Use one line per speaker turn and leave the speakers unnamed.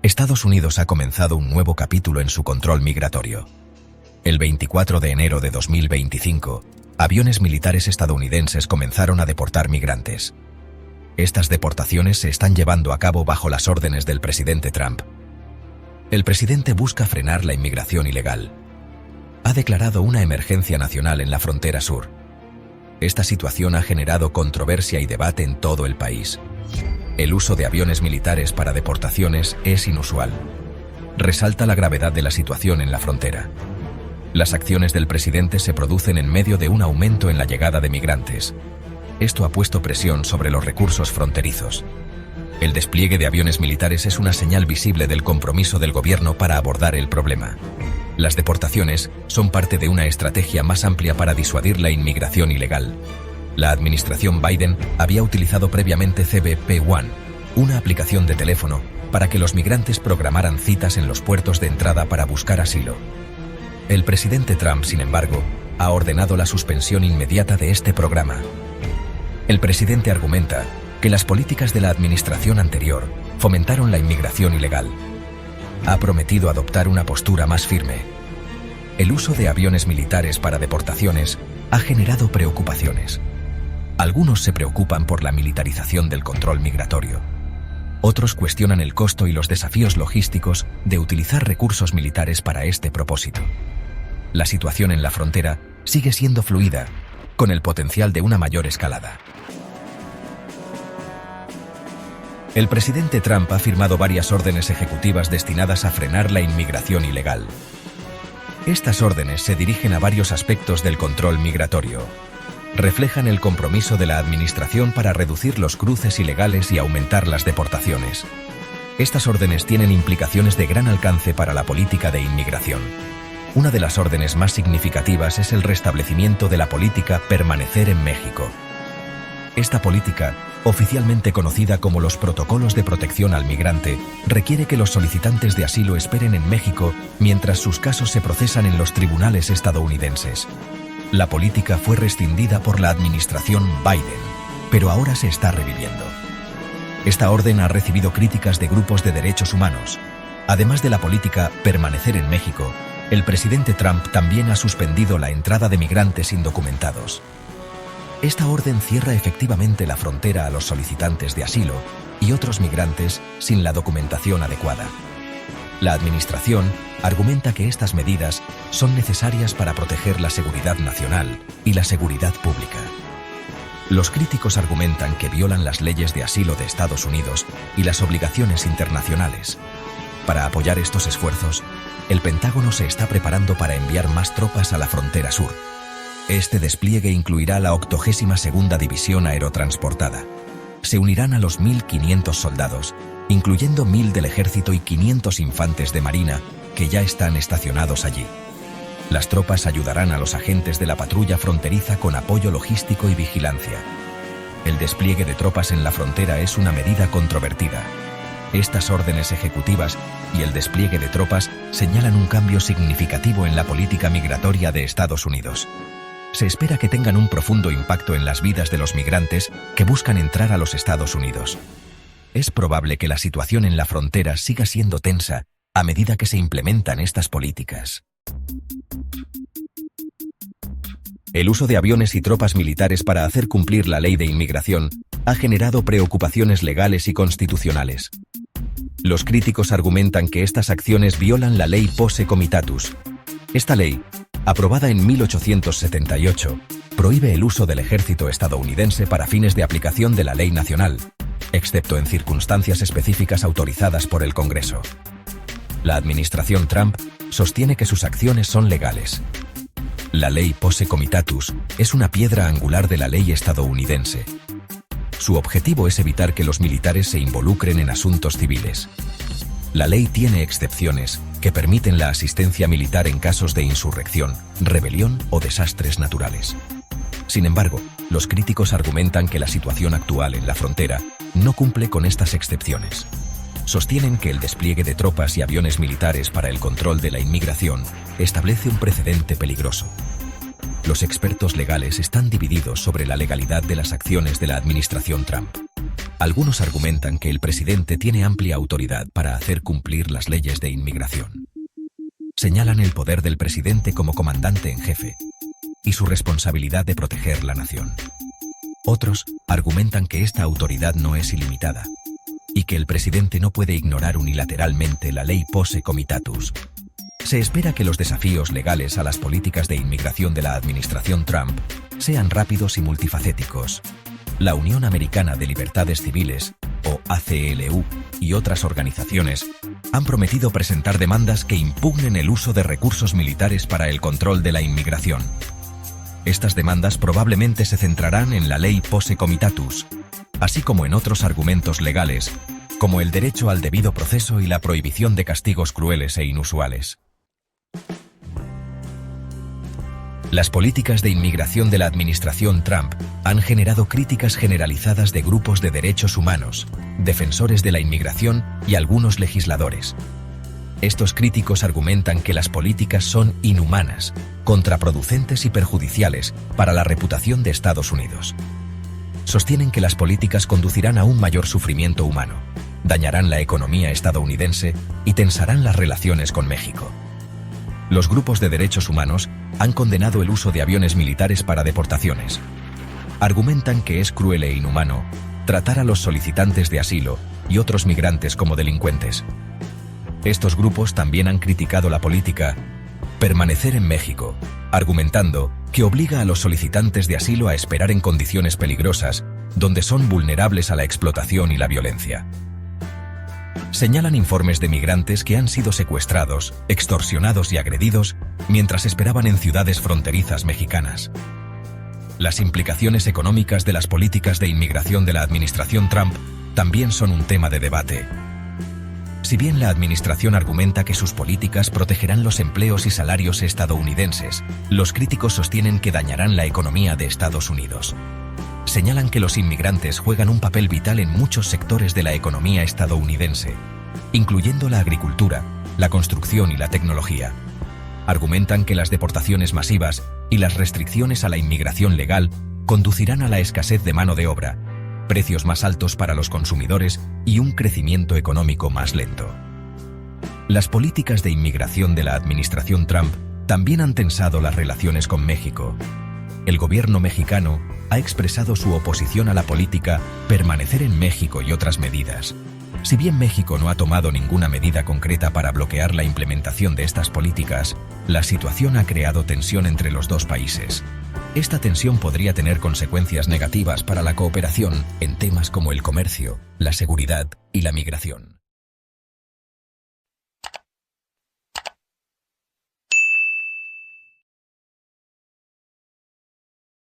Estados Unidos ha comenzado un nuevo capítulo en su control migratorio. El 24 de enero de 2025, aviones militares estadounidenses comenzaron a deportar migrantes. Estas deportaciones se están llevando a cabo bajo las órdenes del presidente Trump. El presidente busca frenar la inmigración ilegal. Ha declarado una emergencia nacional en la frontera sur. Esta situación ha generado controversia y debate en todo el país. El uso de aviones militares para deportaciones es inusual. Resalta la gravedad de la situación en la frontera. Las acciones del presidente se producen en medio de un aumento en la llegada de migrantes. Esto ha puesto presión sobre los recursos fronterizos. El despliegue de aviones militares es una señal visible del compromiso del gobierno para abordar el problema. Las deportaciones son parte de una estrategia más amplia para disuadir la inmigración ilegal. La administración Biden había utilizado previamente CBP One, una aplicación de teléfono, para que los migrantes programaran citas en los puertos de entrada para buscar asilo. El presidente Trump, sin embargo, ha ordenado la suspensión inmediata de este programa. El presidente argumenta que las políticas de la administración anterior fomentaron la inmigración ilegal. Ha prometido adoptar una postura más firme. El uso de aviones militares para deportaciones ha generado preocupaciones. Algunos se preocupan por la militarización del control migratorio. Otros cuestionan el costo y los desafíos logísticos de utilizar recursos militares para este propósito. La situación en la frontera sigue siendo fluida, con el potencial de una mayor escalada. El presidente Trump ha firmado varias órdenes ejecutivas destinadas a frenar la inmigración ilegal. Estas órdenes se dirigen a varios aspectos del control migratorio. Reflejan el compromiso de la administración para reducir los cruces ilegales y aumentar las deportaciones. Estas órdenes tienen implicaciones de gran alcance para la política de inmigración. Una de las órdenes más significativas es el restablecimiento de la política Permanecer en México. Esta política, oficialmente conocida como los Protocolos de Protección al Migrante, requiere que los solicitantes de asilo esperen en México mientras sus casos se procesan en los tribunales estadounidenses. La política fue rescindida por la administración Biden, pero ahora se está reviviendo. Esta orden ha recibido críticas de grupos de derechos humanos. Además de la política Permanecer en México, el presidente Trump también ha suspendido la entrada de migrantes indocumentados. Esta orden cierra efectivamente la frontera a los solicitantes de asilo y otros migrantes sin la documentación adecuada. La administración argumenta que estas medidas son necesarias para proteger la seguridad nacional y la seguridad pública. Los críticos argumentan que violan las leyes de asilo de Estados Unidos y las obligaciones internacionales. Para apoyar estos esfuerzos, el Pentágono se está preparando para enviar más tropas a la frontera sur. Este despliegue incluirá la 82ª División Aerotransportada. Se unirán a los 1.500 soldados, incluyendo 1.000 del ejército y 500 infantes de marina que ya están estacionados allí. Las tropas ayudarán a los agentes de la patrulla fronteriza con apoyo logístico y vigilancia. El despliegue de tropas en la frontera es una medida controvertida. Estas órdenes ejecutivas y el despliegue de tropas señalan un cambio significativo en la política migratoria de Estados Unidos. Se espera que tengan un profundo impacto en las vidas de los migrantes que buscan entrar a los Estados Unidos. Es probable que la situación en la frontera siga siendo tensa a medida que se implementan estas políticas. El uso de aviones y tropas militares para hacer cumplir la ley de inmigración ha generado preocupaciones legales y constitucionales. Los críticos argumentan que estas acciones violan la ley Posse Comitatus. Esta ley, aprobada en 1878, prohíbe el uso del ejército estadounidense para fines de aplicación de la ley nacional, excepto en circunstancias específicas autorizadas por el Congreso. La administración Trump sostiene que sus acciones son legales. La ley Posse Comitatus es una piedra angular de la ley estadounidense. Su objetivo es evitar que los militares se involucren en asuntos civiles. La ley tiene excepciones que permiten la asistencia militar en casos de insurrección, rebelión o desastres naturales. Sin embargo, los críticos argumentan que la situación actual en la frontera no cumple con estas excepciones. Sostienen que el despliegue de tropas y aviones militares para el control de la inmigración establece un precedente peligroso. Los expertos legales están divididos sobre la legalidad de las acciones de la administración Trump. Algunos argumentan que el presidente tiene amplia autoridad para hacer cumplir las leyes de inmigración. Señalan el poder del presidente como comandante en jefe y su responsabilidad de proteger la nación. Otros argumentan que esta autoridad no es ilimitada y que el presidente no puede ignorar unilateralmente la ley Posse Comitatus. Se espera que los desafíos legales a las políticas de inmigración de la administración Trump sean rápidos y multifacéticos. La Unión Americana de Libertades Civiles, o ACLU, y otras organizaciones han prometido presentar demandas que impugnen el uso de recursos militares para el control de la inmigración. Estas demandas probablemente se centrarán en la ley Posse Comitatus, así como en otros argumentos legales, como el derecho al debido proceso y la prohibición de castigos crueles e inusuales. Las políticas de inmigración de la administración Trump han generado críticas generalizadas de grupos de derechos humanos, defensores de la inmigración y algunos legisladores. Estos críticos argumentan que las políticas son inhumanas, contraproducentes y perjudiciales para la reputación de Estados Unidos. Sostienen que las políticas conducirán a un mayor sufrimiento humano, dañarán la economía estadounidense y tensarán las relaciones con México. Los grupos de derechos humanos han condenado el uso de aviones militares para deportaciones. Argumentan que es cruel e inhumano tratar a los solicitantes de asilo y otros migrantes como delincuentes. Estos grupos también han criticado la política permanecer en México, argumentando que obliga a los solicitantes de asilo a esperar en condiciones peligrosas, donde son vulnerables a la explotación y la violencia. Señalan informes de migrantes que han sido secuestrados, extorsionados y agredidos mientras esperaban en ciudades fronterizas mexicanas. Las implicaciones económicas de las políticas de inmigración de la administración Trump también son un tema de debate. Si bien la administración argumenta que sus políticas protegerán los empleos y salarios estadounidenses, los críticos sostienen que dañarán la economía de Estados Unidos. Señalan que los inmigrantes juegan un papel vital en muchos sectores de la economía estadounidense, incluyendo la agricultura, la construcción y la tecnología. Argumentan que las deportaciones masivas y las restricciones a la inmigración legal conducirán a la escasez de mano de obra, precios más altos para los consumidores y un crecimiento económico más lento. Las políticas de inmigración de la administración Trump también han tensado las relaciones con México. El gobierno mexicano ha expresado su oposición a la política permanecer en México y otras medidas. Si bien México no ha tomado ninguna medida concreta para bloquear la implementación de estas políticas, la situación ha creado tensión entre los dos países. Esta tensión podría tener consecuencias negativas para la cooperación en temas como el comercio, la seguridad y la migración.